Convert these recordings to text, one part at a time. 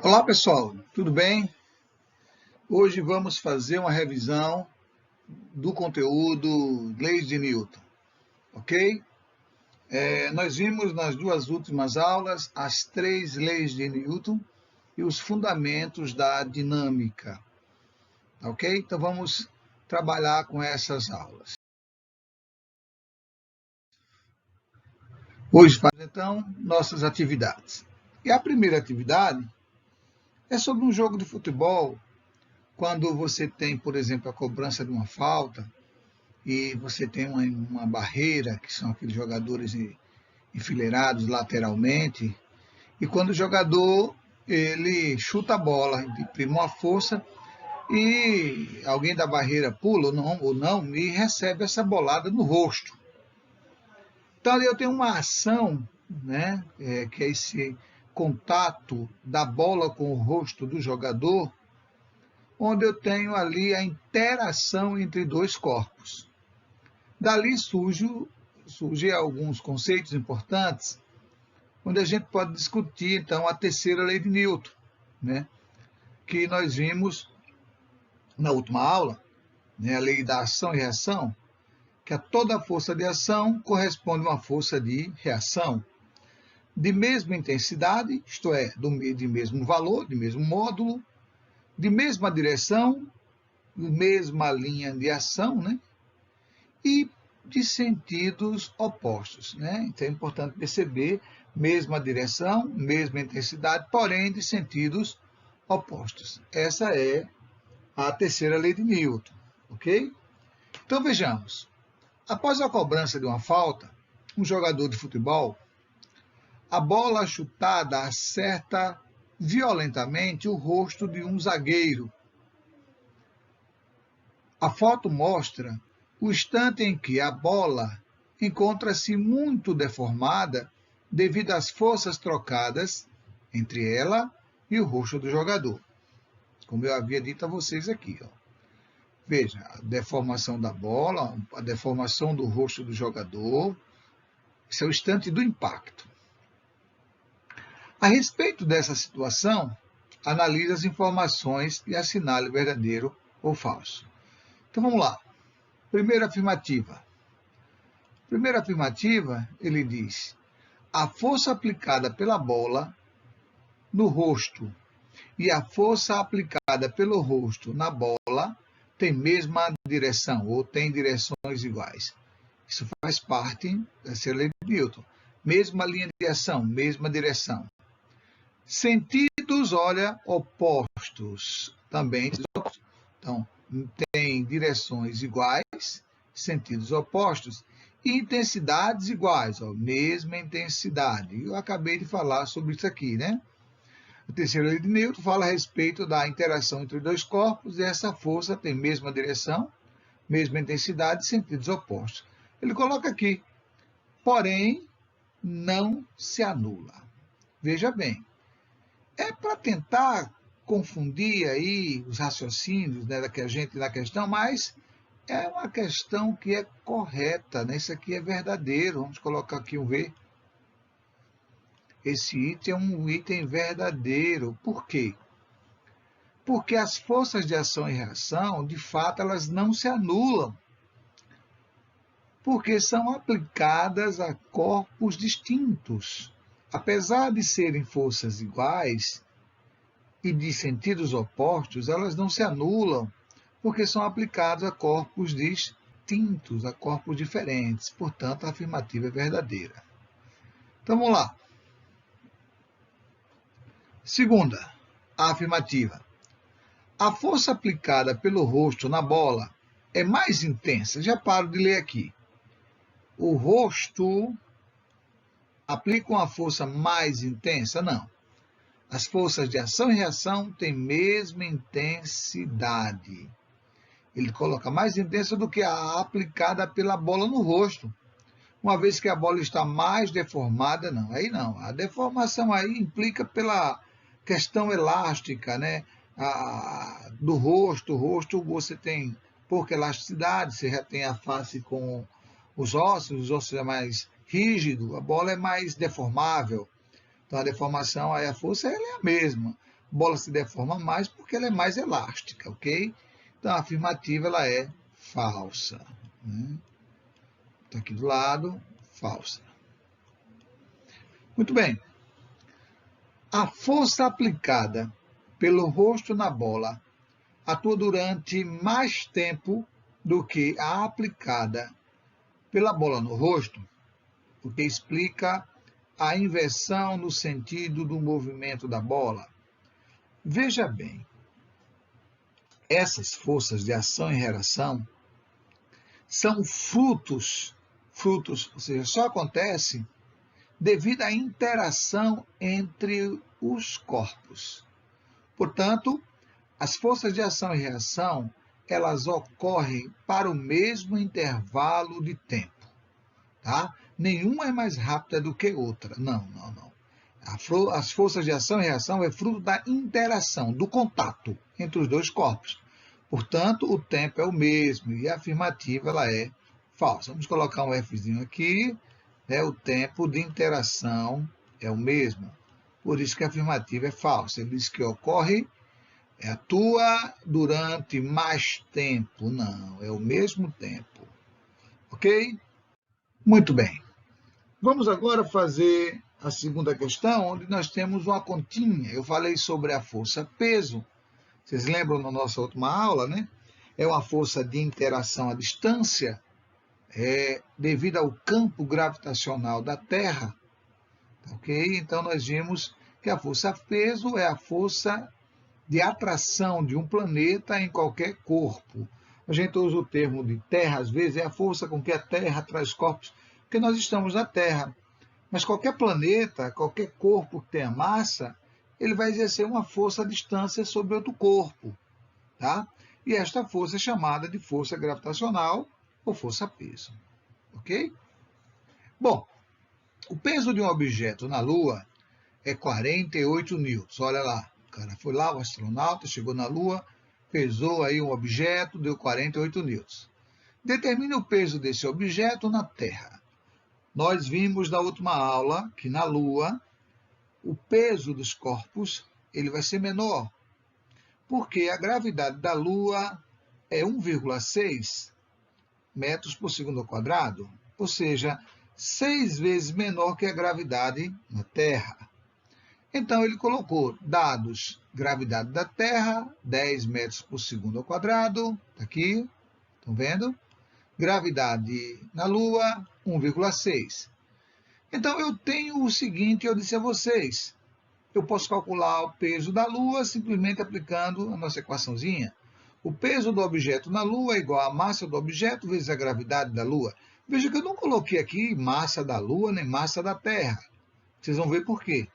Olá pessoal, tudo bem? Hoje vamos fazer uma revisão do conteúdo Leis de Newton, ok? Nós vimos nas duas últimas aulas as 3 leis de Newton e os fundamentos da dinâmica, ok? Então vamos trabalhar com essas aulas. Hoje, então, nossas atividades. E a primeira atividade é sobre um jogo de futebol, quando você tem, por exemplo, a cobrança de uma falta, e você tem uma barreira, que são aqueles jogadores enfileirados lateralmente, e quando o jogador ele chuta a bola, imprime uma força, e alguém da barreira pula ou não e recebe essa bolada no rosto. Então ali eu tenho uma ação, né, que é esse contato da bola com o rosto do jogador, onde eu tenho ali a interação entre dois corpos. Dali surgem alguns conceitos importantes, onde a gente pode discutir, então, a terceira lei de Newton, né? Que nós vimos na última aula, né? A lei da ação e reação, que a toda força de ação corresponde a uma força de reação, de mesma intensidade, isto é, de mesmo valor, de mesmo módulo, de mesma direção, mesma linha de ação, né? E de sentidos opostos, né? Então é importante perceber, mesma direção, mesma intensidade, porém de sentidos opostos. Essa é a terceira lei de Newton, ok? Então vejamos. Após a cobrança de uma falta, um jogador de futebol, a bola chutada acerta violentamente o rosto de um zagueiro. A foto mostra o instante em que a bola encontra-se muito deformada devido às forças trocadas entre ela e o rosto do jogador. Como eu havia dito a vocês aqui. Veja, a deformação da bola, a deformação do rosto do jogador. Esse é o instante do impacto. A respeito dessa situação, analise as informações e assinale verdadeiro ou falso. Então vamos lá. Primeira afirmativa. Primeira afirmativa, ele diz: a força aplicada pela bola no rosto e a força aplicada pelo rosto na bola tem mesma direção ou tem direções iguais. Isso faz parte da lei de Newton. Mesma linha de ação, mesma direção. Sentidos, olha, opostos. Também. Então, tem direções iguais, sentidos opostos, e intensidades iguais, mesma intensidade. Eu acabei de falar sobre isso aqui, né? A terceira lei de Newton fala a respeito da interação entre dois corpos, e essa força tem mesma direção, mesma intensidade, sentidos opostos. Ele coloca aqui, porém, não se anula. Veja bem, é para tentar confundir aí os raciocínios, né, da gente na questão, mas é uma questão que é correta, né? Isso aqui é verdadeiro. Vamos colocar aqui um V. Esse item é um item verdadeiro. Por quê? Porque as forças de ação e reação, de fato, elas não se anulam, porque são aplicadas a corpos distintos. Apesar de serem forças iguais e de sentidos opostos, elas não se anulam, porque são aplicados a corpos distintos, a corpos diferentes. Portanto, a afirmativa é verdadeira. Então, vamos lá. Segunda, a afirmativa. A força aplicada pelo rosto na bola é mais intensa. Já paro de ler aqui. O rosto aplica uma força mais intensa? Não. As forças de ação e reação têm mesma intensidade. Ele coloca mais intensa do que a aplicada pela bola no rosto. Uma vez que a bola está mais deformada, não. Aí não. A deformação aí implica pela questão elástica, né? Do rosto. O rosto você tem pouca elasticidade, você já tem a face com os ossos é mais rígido, a bola é mais deformável. Então a deformação, aí a força ela é a mesma. bola se deforma mais porque ela é mais elástica, ok? Então, a afirmativa ela é falsa. Está aqui do lado, falsa. Muito bem. A força aplicada pelo rosto na bola atua durante mais tempo do que a aplicada pela bola no rosto, o que explica a inversão no sentido do movimento da bola. Veja bem, essas forças de ação e reação são frutos, ou seja, só acontece devido à interação entre os corpos. Portanto, as forças de ação e reação, elas ocorrem para o mesmo intervalo de tempo, tá? Nenhuma é mais rápida do que outra. Não. As forças de ação e reação é fruto da interação, do contato entre os dois corpos. Portanto, o tempo é o mesmo e a afirmativa ela é falsa. Vamos colocar um Fzinho aqui, né? O tempo de interação é o mesmo. Por isso que a afirmativa é falsa. Ele diz que atua durante mais tempo. Não, é o mesmo tempo. Ok? Muito bem. Vamos agora fazer a segunda questão, onde nós temos uma continha. Eu falei sobre a força-peso. Vocês lembram na nossa última aula, né? É uma força de interação à distância, devido ao campo gravitacional da Terra. Ok? Então, nós vimos que a força-peso é a força de atração de um planeta em qualquer corpo. A gente usa o termo de Terra, às vezes, é a força com que a Terra atrai corpos, porque nós estamos na Terra. Mas qualquer planeta, qualquer corpo que tenha massa, ele vai exercer uma força à distância sobre outro corpo, tá? E esta força é chamada de força gravitacional ou força-peso, ok? Bom, o peso de um objeto na Lua é 48 newtons. Olha lá, o cara foi lá, o astronauta, chegou na Lua, pesou aí um objeto, deu 48 newtons. Determine o peso desse objeto na Terra. Nós vimos na última aula que na Lua o peso dos corpos ele vai ser menor, porque a gravidade da Lua é 1,6 metros por segundo ao quadrado, ou seja, 6 vezes menor que a gravidade na Terra. Então, ele colocou dados, gravidade da Terra, 10 metros por segundo ao quadrado, tá aqui, estão vendo? Gravidade na Lua, 1,6. Então, eu tenho o seguinte, eu disse a vocês, eu posso calcular o peso da Lua simplesmente aplicando a nossa equaçãozinha. O peso do objeto na Lua é igual à massa do objeto vezes a gravidade da Lua. Veja que eu não coloquei aqui massa da Lua nem massa da Terra. Vocês vão ver por quê.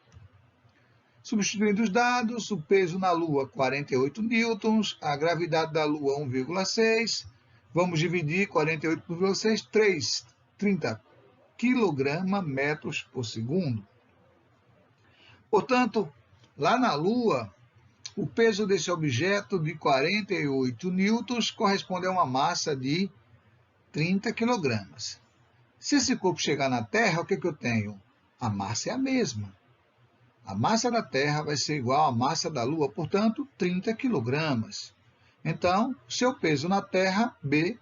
Substituindo os dados, o peso na Lua 48 newtons, a gravidade da Lua 1,6. Vamos dividir 48 por 6, 30 kg/metros por segundo. Portanto, lá na Lua, o peso desse objeto de 48 newtons corresponde a uma massa de 30 kg. Se esse corpo chegar na Terra, o que eu tenho? A massa é a mesma. A massa da Terra vai ser igual à massa da Lua, portanto, 30 kg. Então, seu peso na Terra, B,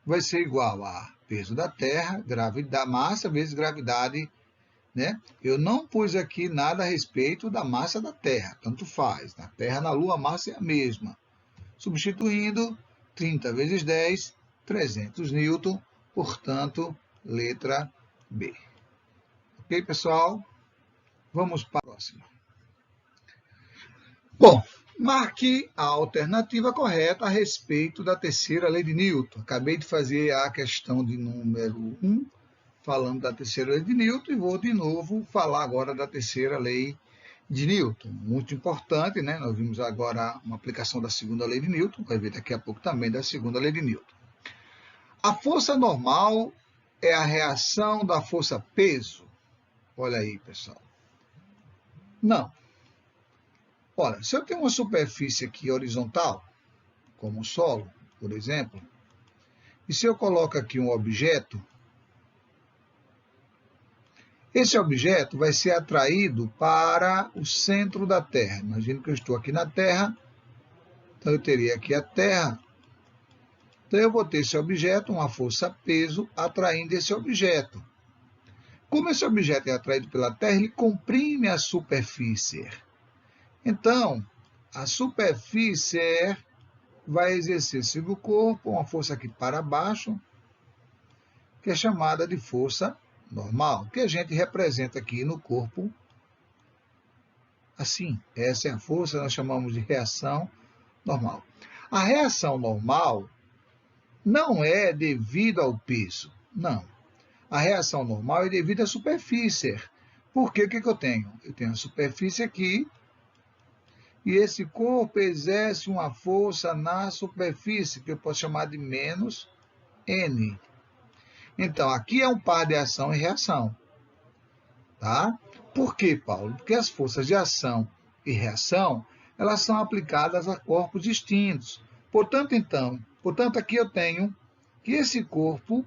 vai ser igual a peso da Terra, massa vezes gravidade, né? Eu não pus aqui nada a respeito da massa da Terra, tanto faz. Na Terra, na Lua, a massa é a mesma. Substituindo, 30 vezes 10, 300 newton, portanto, letra B. Ok, pessoal? Vamos para a próxima. Bom, marque a alternativa correta a respeito da terceira lei de Newton. Acabei de fazer a questão de número 1, falando da terceira lei de Newton, e vou de novo falar agora da terceira lei de Newton. Muito importante, né? Nós vimos agora uma aplicação da segunda lei de Newton, vai ver daqui a pouco também da segunda lei de Newton. A força normal é a reação da força-peso. Olha aí, pessoal. Não. Olha, se eu tenho uma superfície aqui horizontal, como o solo, por exemplo, e se eu coloco aqui um objeto, Esse objeto vai ser atraído para o centro da Terra. Imagina que eu estou aqui na Terra, então eu teria aqui a Terra. Então eu vou ter esse objeto, uma força-peso, atraindo esse objeto. Como esse objeto é atraído pela Terra, ele comprime a superfície. Então, a superfície vai exercer sobre o corpo uma força aqui para baixo, que é chamada de força normal, que a gente representa aqui no corpo assim. Essa é a força, nós chamamos de reação normal. A reação normal não é devido ao peso, não. A reação normal é devido à superfície. Porque o que eu tenho? Eu tenho a superfície aqui, e esse corpo exerce uma força na superfície, que eu posso chamar de menos N. Então, aqui é um par de ação e reação. Tá? Por quê, Paulo? Porque as forças de ação e reação, elas são aplicadas a corpos distintos. Portanto, aqui eu tenho que esse corpo,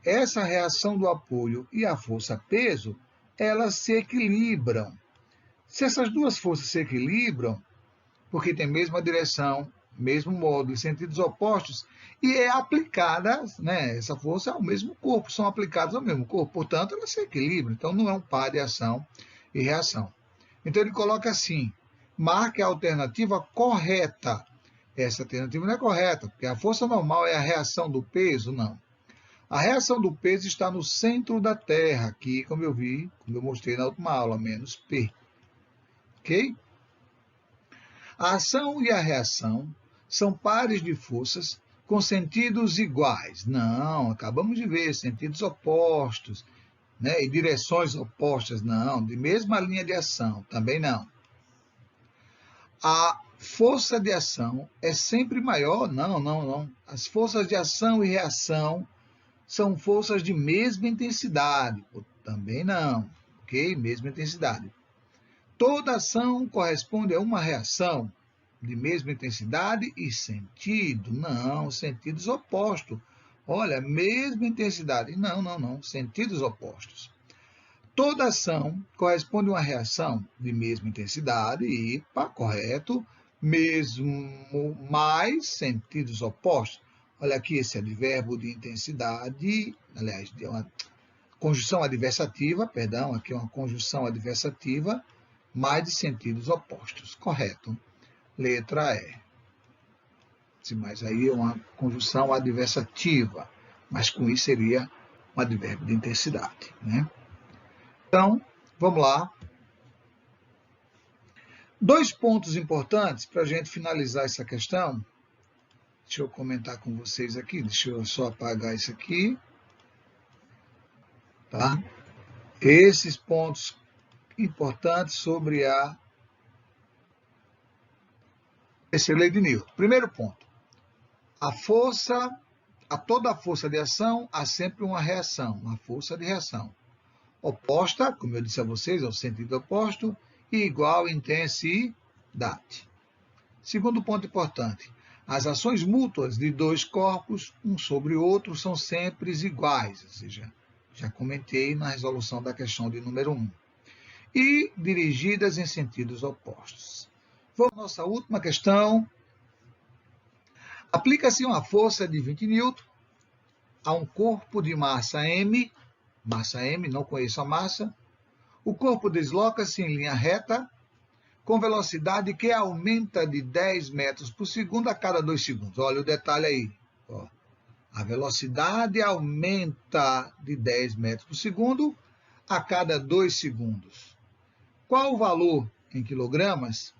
essa reação do apoio e a força-peso, elas se equilibram. Se essas duas forças se equilibram, porque tem a mesma direção, mesmo modo, em sentidos opostos, e é aplicada, né, essa força ao mesmo corpo, são aplicadas ao mesmo corpo, portanto, elas se equilibram. Então, não é um par de ação e reação. Então, ele coloca assim, marque a alternativa correta. Essa alternativa não é correta, porque a força normal é a reação do peso? Não. A reação do peso está no centro da Terra, aqui, como eu mostrei na última aula, menos P. Ok? A ação e a reação são pares de forças com sentidos iguais. Não, acabamos de ver, sentidos opostos, né? E direções opostas, não. De mesma linha de ação, também não. A força de ação é sempre maior? Não. As forças de ação e reação são forças de mesma intensidade? Também não, ok? Mesma intensidade. Toda ação corresponde a uma reação de mesma intensidade e sentido? Não, sentidos opostos. Olha, mesma intensidade. Não, sentidos opostos. Toda ação corresponde a uma reação de mesma intensidade e, correto, mesmo mais sentidos opostos. Olha aqui esse advérbio de intensidade, aliás, é uma conjunção adversativa, perdão, aqui é uma conjunção adversativa, mais de sentidos opostos. Correto. Letra E. Mas aí é uma conjunção adversativa, mas com isso seria um advérbio de intensidade, né? Então, vamos lá. 2 pontos importantes para a gente finalizar essa questão. Deixa eu comentar com vocês aqui, deixa eu só apagar isso aqui. Tá? Esses pontos importantes sobre a terceira lei de Newton. Primeiro ponto. A toda força de ação há sempre uma reação, uma força de reação. Oposta, como eu disse a vocês, ao sentido oposto, e igual em intensidade. Segundo ponto importante. As ações mútuas de dois corpos, um sobre o outro, são sempre iguais, ou seja, já comentei na resolução da questão de número 1. E dirigidas em sentidos opostos. Vamos à nossa última questão. Aplica-se uma força de 20 N a um corpo de massa M, não conheço a massa. O corpo desloca-se em linha reta com velocidade que aumenta de 10 metros por segundo a cada 2 segundos. Olha o detalhe aí. Ó. A velocidade aumenta de 10 metros por segundo a cada 2 segundos. Qual o valor em quilogramas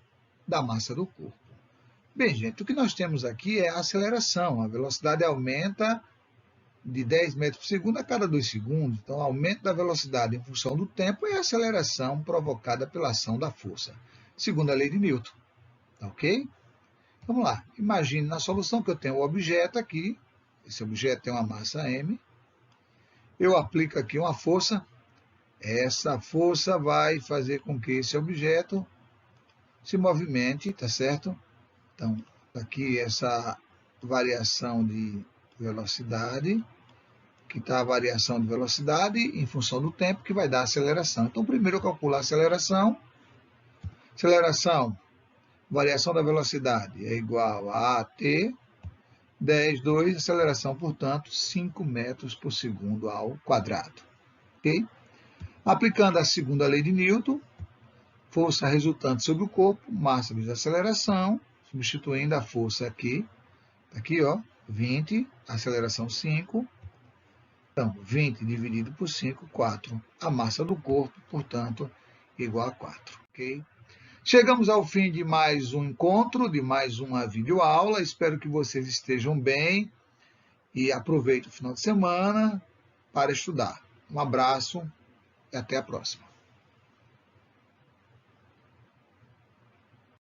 da massa do corpo? Bem, gente, o que nós temos aqui é a aceleração. A velocidade aumenta de 10 metros por segundo a cada 2 segundos. Então, o aumento da velocidade em função do tempo é a aceleração provocada pela ação da força, segundo a lei de Newton. Tá ok? Vamos lá. Imagine na solução que eu tenho o objeto aqui. Esse objeto tem uma massa M. Eu aplico aqui uma força. Essa força vai fazer com que esse objeto se movimente, tá certo? Então, aqui essa variação de velocidade que está a variação de velocidade em função do tempo, que vai dar a aceleração. Então, primeiro eu calculo a aceleração. Aceleração, variação da velocidade é igual a AT, 10,2, aceleração, portanto, 5 metros por segundo ao quadrado. Okay? Aplicando a segunda lei de Newton, força resultante sobre o corpo, massa vezes aceleração, substituindo a força aqui, ó, 20, aceleração 5. Então, 20 dividido por 5, 4. A massa do corpo, portanto, igual a 4. Okay? Chegamos ao fim de mais um encontro, de mais uma videoaula. Espero que vocês estejam bem e aproveitem o final de semana para estudar. Um abraço e até a próxima.